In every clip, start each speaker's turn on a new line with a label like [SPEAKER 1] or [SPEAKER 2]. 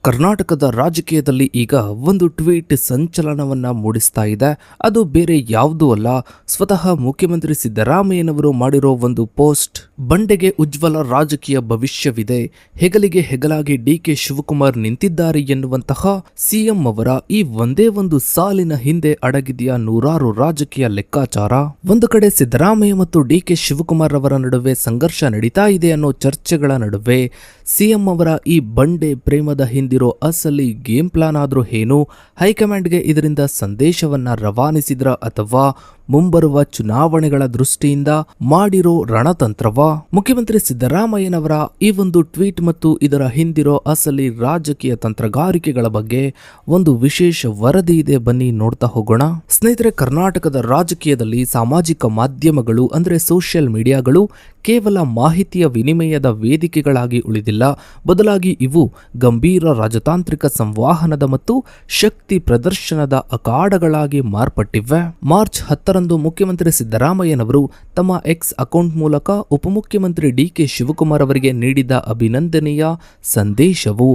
[SPEAKER 1] ಕರ್ನಾಟಕದ ರಾಜಕೀಯದಲ್ಲಿ ಈಗ ಒಂದು ಟ್ವೀಟ್ ಸಂಚಲನವನ್ನ ಮೂಡಿಸ್ತಾ ಇದೆ. ಅದು ಬೇರೆ ಯಾವುದೂ ಅಲ್ಲ, ಸ್ವತಃ ಮುಖ್ಯಮಂತ್ರಿ ಸಿದ್ದರಾಮಯ್ಯನವರು ಮಾಡಿರೋ ಒಂದು ಪೋಸ್ಟ್. ಬಂಡೆಗೆ ಉಜ್ವಲ ರಾಜಕೀಯ ಭವಿಷ್ಯವಿದೆ, ಹೆಗಲಿಗೆ ಹೆಗಲಾಗಿ ಡಿಕೆ ಶಿವಕುಮಾರ್ ನಿಂತಿದ್ದಾರೆ ಎನ್ನುವಂತಹ ಸಿಎಂ ಅವರ ಈ ಒಂದೇ ಒಂದು ಸಾಲಿನ ಹಿಂದೆ ಅಡಗಿದೆಯ ನೂರಾರು ರಾಜಕೀಯ ಲೆಕ್ಕಾಚಾರ. ಒಂದು ಕಡೆ ಸಿದ್ದರಾಮಯ್ಯ ಮತ್ತು ಡಿಕೆ ಶಿವಕುಮಾರ್ ಅವರ ನಡುವೆ ಸಂಘರ್ಷ ನಡೀತಾ ಇದೆ ಅನ್ನೋ ಚರ್ಚೆಗಳ ನಡುವೆ ಸಿಎಂ ಅವರ ಈ ಬಂಡೆ ಪ್ರೇಮದ ಹಿಂದಿರೋ ಅಸಲಿ ಗೇಮ್ ಪ್ಲಾನ್ ಆದ್ರೂ ಏನು? ಹೈಕಮಾಂಡ್ಗೆ ಇದರಿಂದ ಸಂದೇಶವನ್ನ ರವಾನಿಸಿದ್ರ ಅಥವಾ ಮುಂಬರುವ ಚುನಾವಣೆಗಳ ದೃಷ್ಟಿಯಿಂದ ಮಾಡಿರೋ ರಣತಂತ್ರವ? ಮುಖ್ಯಮಂತ್ರಿ ಸಿದ್ದರಾಮಯ್ಯನವರ ಈ ಒಂದು ಟ್ವೀಟ್ ಮತ್ತು ಇದರ ಹಿಂದಿರೋ ಅಸಲಿ ರಾಜಕೀಯ ತಂತ್ರಗಾರಿಕೆಗಳ ಬಗ್ಗೆ ಒಂದು ವಿಶೇಷ ವರದಿ ಇದೆ, ಬನ್ನಿ ನೋಡ್ತಾ ಹೋಗೋಣ. ಸ್ನೇಹಿತರೆ, ಕರ್ನಾಟಕದ ರಾಜಕೀಯದಲ್ಲಿ ಸಾಮಾಜಿಕ ಮಾಧ್ಯಮಗಳು ಅಂದ್ರೆ ಸೋಷಿಯಲ್ ಮೀಡಿಯಾಗಳು ಕೇವಲ ಮಾಹಿತಿಯ ವಿನಿಮಯದ ವೇದಿಕೆಗಳಾಗಿ ಉಳಿದಿಲ್ಲ, ಬದಲಾಗಿ ಇವು ಗಂಭೀರ ರಾಜತಾಂತ್ರಿಕ ಸಂವಹನದ ಮತ್ತು ಶಕ್ತಿ ಪ್ರದರ್ಶನದ ಅಖಾಡಗಳಾಗಿ ಮಾರ್ಪಟ್ಟಿವೆ. ಮಾರ್ಚ್ 10ರಂದು ಮುಖ್ಯಮಂತ್ರಿ ಸಿದ್ದರಾಮಯ್ಯನವರು ತಮ್ಮ ಎಕ್ಸ್ ಅಕೌಂಟ್ ಮೂಲಕ ಉಪಮುಖ್ಯಮಂತ್ರಿ ಡಿಕೆ ಶಿವಕುಮಾರ್ ಅವರಿಗೆ ನೀಡಿದ ಅಭಿನಂದನೆಯ ಸಂದೇಶವು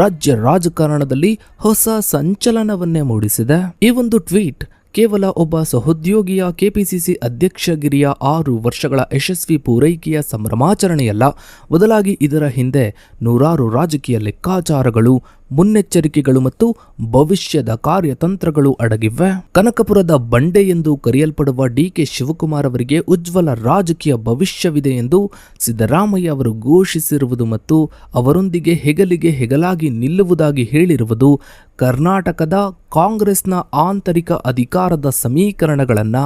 [SPEAKER 1] ರಾಜ್ಯ ರಾಜಕಾರಣದಲ್ಲಿ ಹೊಸ ಸಂಚಲನವನ್ನೇ ಮೂಡಿಸಿದೆ. ಈ ಒಂದು ಟ್ವೀಟ್ ಕೇವಲ ಒಬ್ಬ ಸಹೋದ್ಯೋಗಿಯ ಕೆಪಿಸಿಸಿ ಅಧ್ಯಕ್ಷಗಿರಿಯ 6 ವರ್ಷಗಳ ಯಶಸ್ವಿ ಪೂರೈಕೆಯ ಸಂಭ್ರಮಾಚರಣೆಯಲ್ಲ, ಬದಲಾಗಿ ಇದರ ಹಿಂದೆ ನೂರಾರು ರಾಜಕೀಯ ಲೆಕ್ಕಾಚಾರಗಳು, ಮುನ್ನೆಚ್ಚರಿಕೆಗಳು ಮತ್ತು ಭವಿಷ್ಯದ ಕಾರ್ಯತಂತ್ರಗಳು ಅಡಗಿವೆ. ಕನಕಪುರದ ಬಂಡೆ ಎಂದು ಕರೆಯಲ್ಪಡುವ ಡಿಕೆ ಶಿವಕುಮಾರ್ ಅವರಿಗೆ ಉಜ್ವಲ ರಾಜಕೀಯ ಭವಿಷ್ಯವಿದೆ ಎಂದು ಸಿದ್ದರಾಮಯ್ಯ ಅವರು ಘೋಷಿಸಿರುವುದು ಮತ್ತು ಅವರೊಂದಿಗೆ ಹೆಗಲಿಗೆ ಹೆಗಲಾಗಿ ನಿಲ್ಲುವುದಾಗಿ ಹೇಳಿರುವುದು ಕರ್ನಾಟಕದ ಕಾಂಗ್ರೆಸ್ನ ಆಂತರಿಕ ಅಧಿಕಾರದ ಸಮೀಕರಣಗಳನ್ನ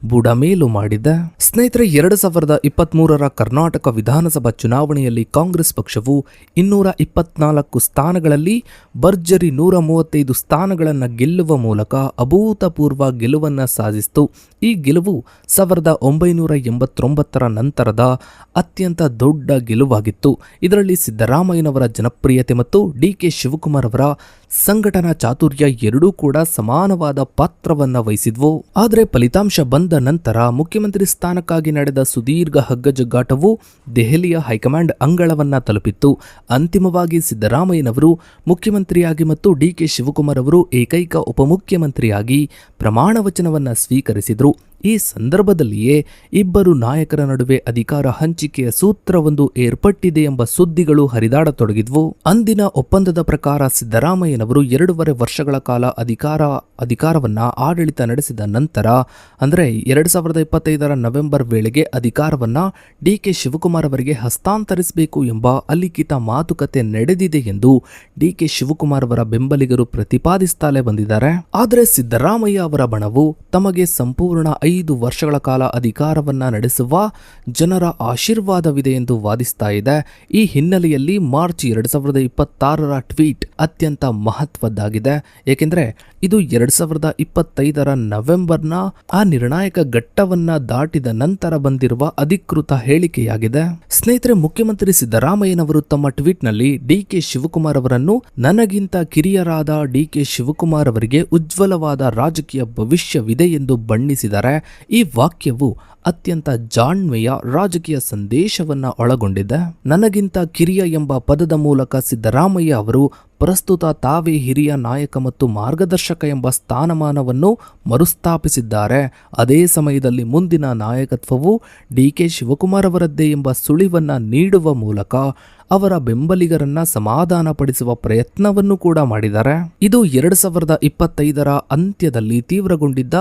[SPEAKER 1] ಬುಡಮೇಲು ಮಾಡಿದೆ. ಸ್ನೇಹಿತರೆ, 2023ರ ಕರ್ನಾಟಕ ವಿಧಾನಸಭಾ ಚುನಾವಣೆಯಲ್ಲಿ ಕಾಂಗ್ರೆಸ್ ಪಕ್ಷವು 224 ಸ್ಥಾನಗಳಲ್ಲಿ ಭರ್ಜರಿ 135 ಸ್ಥಾನಗಳನ್ನು ಗೆಲ್ಲುವ ಮೂಲಕ ಅಭೂತಪೂರ್ವ ಗೆಲುವನ್ನು ಸಾಧಿಸಿತು. ಈ ಗೆಲುವು 1989ರ ನಂತರದ ಅತ್ಯಂತ ದೊಡ್ಡ ಗೆಲುವಾಗಿತ್ತು. ಇದರಲ್ಲಿ ಸಿದ್ದರಾಮಯ್ಯನವರ ಜನಪ್ರಿಯತೆ ಮತ್ತು ಡಿಕೆ ಶಿವಕುಮಾರ್ ಅವರ ಸಂಘಟನಾ ಚಾತುರ್ಯ ಎರಡೂ ಕೂಡ ಸಮಾನವಾದ ಪಾತ್ರವನ್ನ ವಹಿಸಿದ್ವು. ಆದರೆ ಫಲಿತಾಂಶ ಬಂದ ನಂತರ ಮುಖ್ಯಮಂತ್ರಿ ಸ್ಥಾನಕ್ಕಾಗಿ ನಡೆದ ಸುದೀರ್ಘ ಹಗ್ಗಜಗ್ಗಾಟವು ದೆಹಲಿಯ ಹೈಕಮಾಂಡ್ ಅಂಗಳವನ್ನ ತಲುಪಿತ್ತು. ಅಂತಿಮವಾಗಿ ಸಿದ್ದರಾಮಯ್ಯನವರು ಮುಖ್ಯಮಂತ್ರಿಯಾಗಿ ಮತ್ತು ಡಿಕೆ ಶಿವಕುಮಾರ್ ಅವರು ಏಕೈಕ ಉಪಮುಖ್ಯಮಂತ್ರಿಯಾಗಿ ಪ್ರಮಾಣ ವಚನವನ್ನ ಸ್ವೀಕರಿಸಿದ್ರು. ಈ ಸಂದರ್ಭದಲ್ಲಿಯೇ ಇಬ್ಬರು ನಾಯಕರ ನಡುವೆ ಅಧಿಕಾರ ಹಂಚಿಕೆಯ ಸೂತ್ರವೊಂದು ಏರ್ಪಟ್ಟಿದೆ ಎಂಬ ಸುದ್ದಿಗಳು ಹರಿದಾಡತೊಡಗಿದ್ವು. ಅಂದಿನ ಒಪ್ಪಂದದ ಪ್ರಕಾರ ಸಿದ್ದರಾಮಯ್ಯನವರು 2.5 ವರ್ಷಗಳ ಕಾಲ ಅಧಿಕಾರವನ್ನ ಆಡಳಿತ ನಡೆಸಿದ ನಂತರ ಅಂದರೆ 2025ರ ನವೆಂಬರ್ ವೇಳೆಗೆ ಅಧಿಕಾರವನ್ನ ಡಿಕೆ ಶಿವಕುಮಾರ್ ಅವರಿಗೆ ಹಸ್ತಾಂತರಿಸಬೇಕು ಎಂಬ ಅಲಿಖಿತ ಮಾತುಕತೆ ನಡೆದಿದೆ ಎಂದು ಡಿಕೆ ಶಿವಕುಮಾರ್ ಅವರ ಬೆಂಬಲಿಗರು ಪ್ರತಿಪಾದಿಸುತ್ತಲೇ ಬಂದಿದ್ದಾರೆ. ಆದರೆ ಸಿದ್ದರಾಮಯ್ಯ ಅವರ ಬಣವು ತಮಗೆ ಸಂಪೂರ್ಣ 5 ವರ್ಷಗಳ ಕಾಲ ಅಧಿಕಾರವನ್ನ ನಡೆಸುವ ಜನರ ಆಶೀರ್ವಾದವಿದೆ ಎಂದು ವಾದಿಸ್ತಾ ಇದೆ. ಈ ಹಿನ್ನೆಲೆಯಲ್ಲಿ ಮಾರ್ಚ್ 2026ರ ಟ್ವೀಟ್ ಅತ್ಯಂತ ಮಹತ್ವದ್ದಾಗಿದೆ, ಏಕೆಂದರೆ ಇದು 2025ರ ನವೆಂಬರ್ನ ಆ ನಿರ್ಣಾಯಕ ಘಟ್ಟವನ್ನ ದಾಟಿದ ನಂತರ ಬಂದಿರುವ ಅಧಿಕೃತ ಹೇಳಿಕೆಯಾಗಿದೆ. ಸ್ನೇಹಿತರೆ, ಮುಖ್ಯಮಂತ್ರಿ ಸಿದ್ದರಾಮಯ್ಯನವರು ತಮ್ಮ ಟ್ವೀಟ್ನಲ್ಲಿ ಡಿಕೆ ಶಿವಕುಮಾರ್ ಅವರನ್ನು ನನಗಿಂತ ಕಿರಿಯರಾದ ಡಿಕೆ ಶಿವಕುಮಾರ್ ಅವರಿಗೆ ಉಜ್ವಲವಾದ ರಾಜಕೀಯ ಭವಿಷ್ಯವಿದೆ ಎಂದು ಬಣ್ಣಿಸಿದ್ದಾರೆ. ಈ ವಾಕ್ಯವು ಅತ್ಯಂತ ಜಾಣ್ಮೆಯ ರಾಜಕೀಯ ಸಂದೇಶವನ್ನ ಒಳಗೊಂಡಿದೆ. ನನಗಿಂತ ಕಿರಿಯ ಎಂಬ ಪದದ ಮೂಲಕ ಸಿದ್ದರಾಮಯ್ಯ ಅವರು ಪ್ರಸ್ತುತ ತಾವೇ ಹಿರಿಯ ನಾಯಕ ಮತ್ತು ಮಾರ್ಗದರ್ಶಕ ಎಂಬ ಸ್ಥಾನಮಾನವನ್ನು ಮರುಸ್ಥಾಪಿಸಿದ್ದಾರೆ. ಅದೇ ಸಮಯದಲ್ಲಿ ಮುಂದಿನ ನಾಯಕತ್ವವು ಡಿಕೆ ಶಿವಕುಮಾರ್ ಅವರದ್ದೇ ಎಂಬ ಸುಳಿವನ್ನ ನೀಡುವ ಮೂಲಕ ಅವರ ಬೆಂಬಲಿಗರನ್ನ ಸಮಾಧಾನಪಡಿಸುವ ಪ್ರಯತ್ನವನ್ನು ಕೂಡ ಮಾಡಿದ್ದಾರೆ. ಇದು 2025ರ ಅಂತ್ಯದಲ್ಲಿ ತೀವ್ರಗೊಂಡಿದ್ದ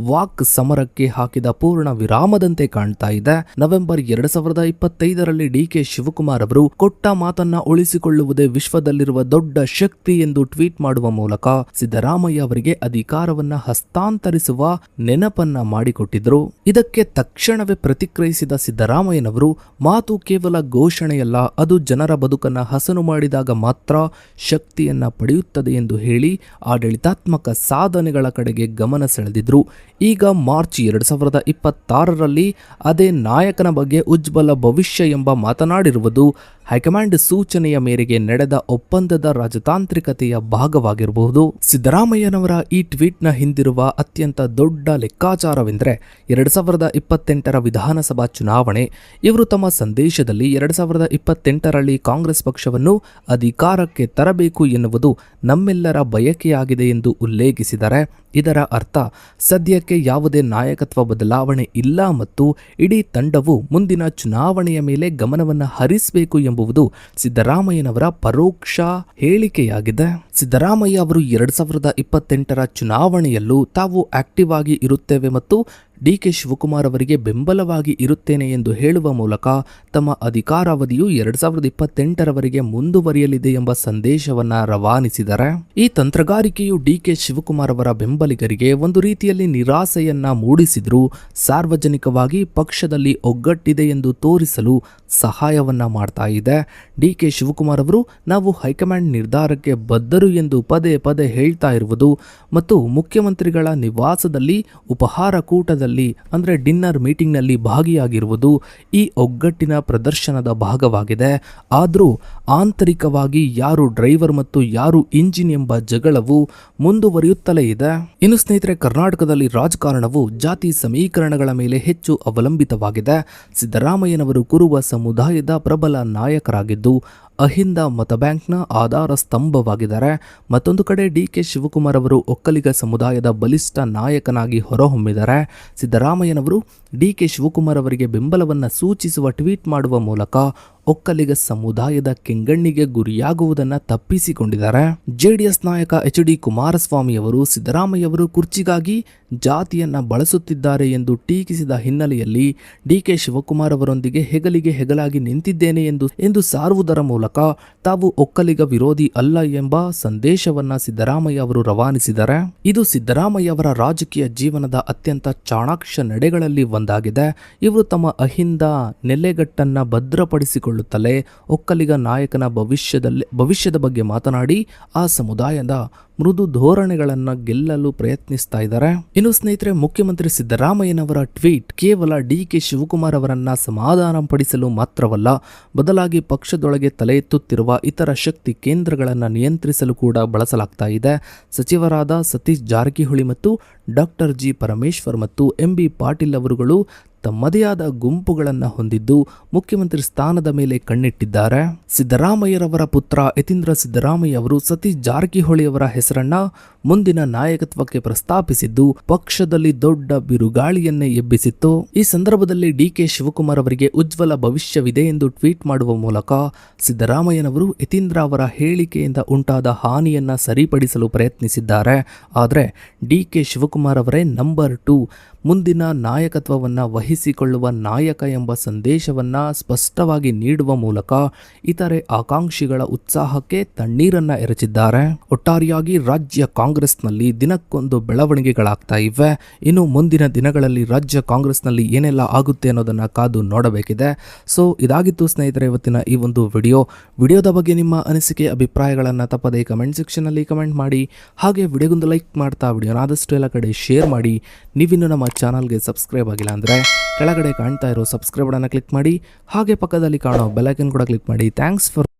[SPEAKER 1] ವಾಕ್ ಸಮರಕ್ಕೆ ಹಾಕಿದ ಪೂರ್ಣ ವಿರಾಮದಂತೆ ಕಾಣ್ತಾ ಇದೆ. ನವೆಂಬರ್ 2025ರಲ್ಲಿ ಡಿಕೆ ಶಿವಕುಮಾರ್ ಅವರು ಕೊಟ್ಟ ಮಾತನ್ನ ಉಳಿಸಿಕೊಳ್ಳುವುದೇ ವಿಶ್ವದಲ್ಲಿರುವ ದೊಡ್ಡ ಶಕ್ತಿ ಎಂದು ಟ್ವೀಟ್ ಮಾಡುವ ಮೂಲಕ ಸಿದ್ದರಾಮಯ್ಯ ಅವರಿಗೆ ಅಧಿಕಾರವನ್ನ ಹಸ್ತಾಂತರಿಸುವ ನೆನಪನ್ನ ಮಾಡಿಕೊಟ್ಟಿದ್ರು. ಇದಕ್ಕೆ ತಕ್ಷಣವೇ ಪ್ರತಿಕ್ರಿಯಿಸಿದ ಸಿದ್ದರಾಮಯ್ಯನವರು, ಮಾತು ಕೇವಲ ಘೋಷಣೆಯಲ್ಲ, ಅದು ಜನರ ಬದುಕನ್ನ ಹಸನು ಮಾಡಿದಾಗ ಮಾತ್ರ ಶಕ್ತಿಯನ್ನ ಪಡೆಯುತ್ತದೆ ಎಂದು ಹೇಳಿ ಆಡಳಿತಾತ್ಮಕ ಸಾಧನೆಗಳ ಕಡೆಗೆ ಗಮನ ಸೆಳೆದಿದ್ರು. ಈಗ ಮಾರ್ಚ್ 2026ರಲ್ಲಿ ಅದೇ ನಾಯಕನ ಬಗ್ಗೆ ಉಜ್ವಲ ಭವಿಷ್ಯ ಎಂಬ ಮಾತನಾಡಿರುವುದು ಹೈಕಮಾಂಡ್ ಸೂಚನೆಯ ಮೇರೆಗೆ ನಡೆದ ಒಪ್ಪಂದದ ರಾಜತಾಂತ್ರಿಕತೆಯ ಭಾಗವಾಗಿರಬಹುದು. ಸಿದ್ದರಾಮಯ್ಯನವರ ಈ ಟ್ವೀಟ್ನ ಹಿಂದಿರುವ ಅತ್ಯಂತ ದೊಡ್ಡ ಲೆಕ್ಕಾಚಾರವೆಂದರೆ 2028ರ ವಿಧಾನಸಭಾ ಚುನಾವಣೆ. ಇವರು ತಮ್ಮ ಸಂದೇಶದಲ್ಲಿ 2028ರಲ್ಲಿ ಇದರಲ್ಲಿ ಕಾಂಗ್ರೆಸ್ ಪಕ್ಷವನ್ನು ಅಧಿಕಾರಕ್ಕೆ ತರಬೇಕು ಎನ್ನುವುದು ನಮ್ಮೆಲ್ಲರ ಬಯಕೆಯಾಗಿದೆ ಎಂದು ಉಲ್ಲೇಖಿಸಿದ್ದಾರೆ. ಇದರ ಅರ್ಥ ಸದ್ಯಕ್ಕೆ ಯಾವುದೇ ನಾಯಕತ್ವ ಬದಲಾವಣೆ ಇಲ್ಲ ಮತ್ತು ಇಡೀ ತಂಡವು ಮುಂದಿನ ಚುನಾವಣೆಯ ಮೇಲೆ ಗಮನವನ್ನು ಹರಿಸಬೇಕು ಎಂಬುದು ಸಿದ್ದರಾಮಯ್ಯನವರ ಪರೋಕ್ಷ ಹೇಳಿಕೆಯಾಗಿದೆ. ಸಿದ್ದರಾಮಯ್ಯ ಅವರು 2028ರ ಚುನಾವಣೆಯಲ್ಲೂ ತಾವು ಆಕ್ಟಿವ್ ಆಗಿ ಇರುತ್ತೇವೆ ಮತ್ತು ಡಿಕೆ ಶಿವಕುಮಾರ್ ಅವರಿಗೆ ಬೆಂಬಲವಾಗಿ ಇರುತ್ತೇನೆ ಎಂದು ಹೇಳುವ ಮೂಲಕ ತಮ್ಮ ಅಧಿಕಾರಾವಧಿಯು 2028ರವರೆಗೆ ಮುಂದುವರಿಯಲಿದೆ ಎಂಬ ಸಂದೇಶವನ್ನ ರವಾನಿಸಿದ್ದಾರೆ. ಈ ತಂತ್ರಗಾರಿಕೆಯು ಡಿಕೆ ಶಿವಕುಮಾರ್ ಅವರ ಬೆಂಬಲಿಗರಿಗೆ ಒಂದು ರೀತಿಯಲ್ಲಿ ನಿರಾಸೆಯನ್ನ ಮೂಡಿಸಿದ್ರೂ ಸಾರ್ವಜನಿಕವಾಗಿ ಪಕ್ಷದಲ್ಲಿ ಒಗ್ಗಟ್ಟಿದೆ ಎಂದು ತೋರಿಸಲು ಸಹಾಯವನ್ನ ಮಾಡ್ತಾ ಇದೆ. ಡಿಕೆ ಶಿವಕುಮಾರ್ ಅವರು ನಾವು ಹೈಕಮಾಂಡ್ ನಿರ್ಧಾರಕ್ಕೆ ಬದ್ಧರು ಎಂದು ಪದೇ ಪದೇ ಹೇಳ್ತಾ ಇರುವುದು ಮತ್ತು ಮುಖ್ಯಮಂತ್ರಿಗಳ ನಿವಾಸದಲ್ಲಿ ಉಪಹಾರ ಕೂಟದಲ್ಲಿ ಅಂದರೆ ಡಿನ್ನರ್ ಮೀಟಿಂಗ್ನಲ್ಲಿ ಭಾಗಿಯಾಗಿರುವುದು ಈ ಒಗ್ಗಟ್ಟಿನ ಪ್ರದರ್ಶನದ ಭಾಗವಾಗಿದೆ. ಆದರೂ ಆಂತರಿಕವಾಗಿ ಯಾರು ಡ್ರೈವರ್ ಮತ್ತು ಯಾರು ಇಂಜಿನ್ ಎಂಬ ಜಗಳವು ಮುಂದುವರಿಯುತ್ತಲೇ ಇದೆ. ಇನ್ನು ಸ್ನೇಹಿತರೆ, ಕರ್ನಾಟಕದಲ್ಲಿ ರಾಜಕಾರಣವು ಜಾತಿ ಸಮೀಕರಣಗಳ ಮೇಲೆ ಹೆಚ್ಚು ಅವಲಂಬಿತವಾಗಿದೆ. ಸಿದ್ದರಾಮಯ್ಯನವರು ಕುರುಬ ಸಮುದಾಯದ ಪ್ರಬಲ ನಾಯಕರಾಗಿದ್ದು ಅಹಿಂದ ಮತಬ್ಯಾಂಕ್ನ ಆಧಾರ ಸ್ತಂಭವಾಗಿದ್ದಾರೆ. ಮತ್ತೊಂದು ಕಡೆ ಡಿಕೆ ಶಿವಕುಮಾರ್ ಅವರು ಒಕ್ಕಲಿಗ ಸಮುದಾಯದ ಬಲಿಷ್ಠ ನಾಯಕನಾಗಿ ಹೊರಹೊಮ್ಮಿದ್ದಾರೆ. ಸಿದ್ದರಾಮಯ್ಯನವರು ಡಿಕೆ ಶಿವಕುಮಾರ್ ಅವರಿಗೆ ಬೆಂಬಲವನ್ನು ಸೂಚಿಸುವ ಟ್ವೀಟ್ ಮಾಡುವ ಮೂಲಕ ಒಕ್ಕಲಿಗ ಸಮುದಾಯದ ಕೆಂಗಣ್ಣಿಗೆ ಗುರಿಯಾಗುವುದನ್ನು ತಪ್ಪಿಸಿಕೊಂಡಿದ್ದಾರೆ. ಜೆಡಿಎಸ್ ನಾಯಕ ಎಚ್.ಡಿ. ಕುಮಾರಸ್ವಾಮಿ ಅವರು ಸಿದ್ದರಾಮಯ್ಯ ಅವರು ಕುರ್ಚಿಗಾಗಿ ಜಾತಿಯನ್ನ ಬಳಸುತ್ತಿದ್ದಾರೆ ಎಂದು ಟೀಕಿಸಿದ ಹಿನ್ನೆಲೆಯಲ್ಲಿ ಡಿಕೆ ಶಿವಕುಮಾರ್ ಅವರೊಂದಿಗೆ ಹೆಗಲಿಗೆ ಹೆಗಲಾಗಿ ನಿಂತಿದ್ದೇನೆ ಎಂದು ಸಾರುವುದರ ಮೂಲಕ ತಾವು ಒಕ್ಕಲಿಗ ವಿರೋಧಿ ಅಲ್ಲ ಎಂಬ ಸಂದೇಶವನ್ನ ಸಿದ್ದರಾಮಯ್ಯ ಅವರು ರವಾನಿಸಿದ್ದಾರೆ. ಇದು ಸಿದ್ದರಾಮಯ್ಯ ಅವರ ರಾಜಕೀಯ ಜೀವನದ ಅತ್ಯಂತ ಚಾಣಾಕ್ಷ ನಡೆಗಳಲ್ಲಿ ಒಂದಾಗಿದೆ. ಇವರು ತಮ್ಮ ಅಹಿಂದ ನೆಲೆಗಟ್ಟನ್ನ ಭದ್ರಪಡಿಸಿಕೊಳ್ಳುತ್ತಲೇ ಒಕ್ಕಲಿಗ ನಾಯಕನ ಭವಿಷ್ಯದ ಬಗ್ಗೆ ಮಾತನಾಡಿ ಆ ಸಮುದಾಯದ ಮೃದು ಧೋರಣೆಗಳನ್ನು ಗೆಲ್ಲಲು ಪ್ರಯತ್ನಿಸ್ತಾ ಇದ್ದಾರೆ. ಇನ್ನು ಸ್ನೇಹಿತರೆ, ಮುಖ್ಯಮಂತ್ರಿ ಸಿದ್ದರಾಮಯ್ಯನವರ ಟ್ವೀಟ್ ಕೇವಲ ಡಿಕೆ ಶಿವಕುಮಾರ್ ಅವರನ್ನ ಸಮಾಧಾನ ಪಡಿಸಲು ಮಾತ್ರವಲ್ಲ, ಬದಲಾಗಿ ಪಕ್ಷದೊಳಗೆ ತಲೆ ಎತ್ತುತ್ತಿರುವ ಇತರ ಶಕ್ತಿ ಕೇಂದ್ರಗಳನ್ನು ನಿಯಂತ್ರಿಸಲು ಕೂಡ ಬಳಸಲಾಗ್ತಾ ಇದೆ. ಸಚಿವರಾದ ಸತೀಶ್ ಜಾರಕಿಹೊಳಿ ಮತ್ತು ಡಾಕ್ಟರ್ ಜಿ ಪರಮೇಶ್ವರ್ ಮತ್ತು ಎಂ.ಬಿ. ಪಾಟೀಲ್ ಅವರುಗಳು ತಮ್ಮದೇ ಆದ ಗುಂಪುಗಳನ್ನು ಹೊಂದಿದ್ದು ಮುಖ್ಯಮಂತ್ರಿ ಸ್ಥಾನದ ಮೇಲೆ ಕಣ್ಣಿಟ್ಟಿದ್ದಾರೆ. ಸಿದ್ದರಾಮಯ್ಯರವರ ಪುತ್ರ ಯತೀಂದ್ರ ಸಿದ್ದರಾಮಯ್ಯ ಅವರು ಸತೀಶ್ ಜಾರಕಿಹೊಳಿ ಅವರ ಹೆಸರನ್ನ ಮುಂದಿನ ನಾಯಕತ್ವಕ್ಕೆ ಪ್ರಸ್ತಾಪಿಸಿದ್ದು ಪಕ್ಷದಲ್ಲಿ ದೊಡ್ಡ ಬಿರುಗಾಳಿಯನ್ನೇ ಎಬ್ಬಿಸಿತ್ತು. ಈ ಸಂದರ್ಭದಲ್ಲಿ ಡಿಕೆ ಶಿವಕುಮಾರ್ ಅವರಿಗೆ ಉಜ್ವಲ ಭವಿಷ್ಯವಿದೆ ಎಂದು ಟ್ವೀಟ್ ಮಾಡುವ ಮೂಲಕ ಸಿದ್ದರಾಮಯ್ಯನವರು ಯತೀಂದ್ರ ಅವರ ಹೇಳಿಕೆಯಿಂದ ಉಂಟಾದ ಹಾನಿಯನ್ನ ಸರಿಪಡಿಸಲು ಪ್ರಯತ್ನಿಸಿದ್ದಾರೆ. ಆದರೆ ಡಿಕೆ ಶಿವಕುಮಾರ್ ಅವರೇ ನಂಬರ್ 2 ಮುಂದಿನ ನಾಯಕತ್ವವನ್ನ ವಹಿಸಿಕೊಳ್ಳುವ ನಾಯಕ ಎಂಬ ಸಂದೇಶವನ್ನ ಸ್ಪಷ್ಟವಾಗಿ ನೀಡುವ ಮೂಲಕ ಇತರೆ ಆಕಾಂಕ್ಷಿಗಳ ಉತ್ಸಾಹಕ್ಕೆ ತಣ್ಣೀರನ್ನ ಎರಚಿದ್ದಾರೆ. ಒಟ್ಟಾರೆಯಾಗಿ ರಾಜ್ಯ ಕಾಂಗ್ರೆಸ್ನಲ್ಲಿ ದಿನಕ್ಕೊಂದು ಬೆಳವಣಿಗೆಗಳಾಗ್ತಾ ಇವೆ. ಇನ್ನು ಮುಂದಿನ ದಿನಗಳಲ್ಲಿ ರಾಜ್ಯ ಕಾಂಗ್ರೆಸ್ನಲ್ಲಿ ಏನೆಲ್ಲ ಆಗುತ್ತೆ ಅನ್ನೋದನ್ನ ಕಾದು ನೋಡಬೇಕಿದೆ. ಸೊ ಇದಾಗಿತ್ತು ಸ್ನೇಹಿತರೆ ಇವತ್ತಿನ ಈ ಒಂದು ವಿಡಿಯೋದ ಬಗ್ಗೆ ನಿಮ್ಮ ಅನಿಸಿಕೆ ಅಭಿಪ್ರಾಯಗಳನ್ನು ತಪ್ಪದೇ ಕಮೆಂಟ್ ಸೆಕ್ಷನಲ್ಲಿ ಕಮೆಂಟ್ ಮಾಡಿ. ಹಾಗೆ ವಿಡಿಯೋಗೊಂದು ಲೈಕ್ ಮಾಡ್ತಾ ವಿಡಿಯೋನ ಆದಷ್ಟು ಎಲ್ಲ ಕಡೆ ಶೇರ್ ಮಾಡಿ. ನೀವಿನ್ನು ನಮ್ಮ ಚಾನಲ್ಗೆ ಸಬ್ಸ್ಕ್ರೈಬ್ ಆಗಿಲ್ಲ ಅಂದರೆ ಕೆಳಗಡೆ ಕಾಣ್ತಾ ಇರೋ ಸಬ್ಸ್ಕ್ರೈಬ್ ಬಟನ್ನ ಕ್ಲಿಕ್ ಮಾಡಿ. ಹಾಗೆ ಪಕ್ಕದಲ್ಲಿ ಕಾಣೋ ಬೆಲ್ ಐಕನ್ ಕೂಡ ಕ್ಲಿಕ್ ಮಾಡಿ. Thanks for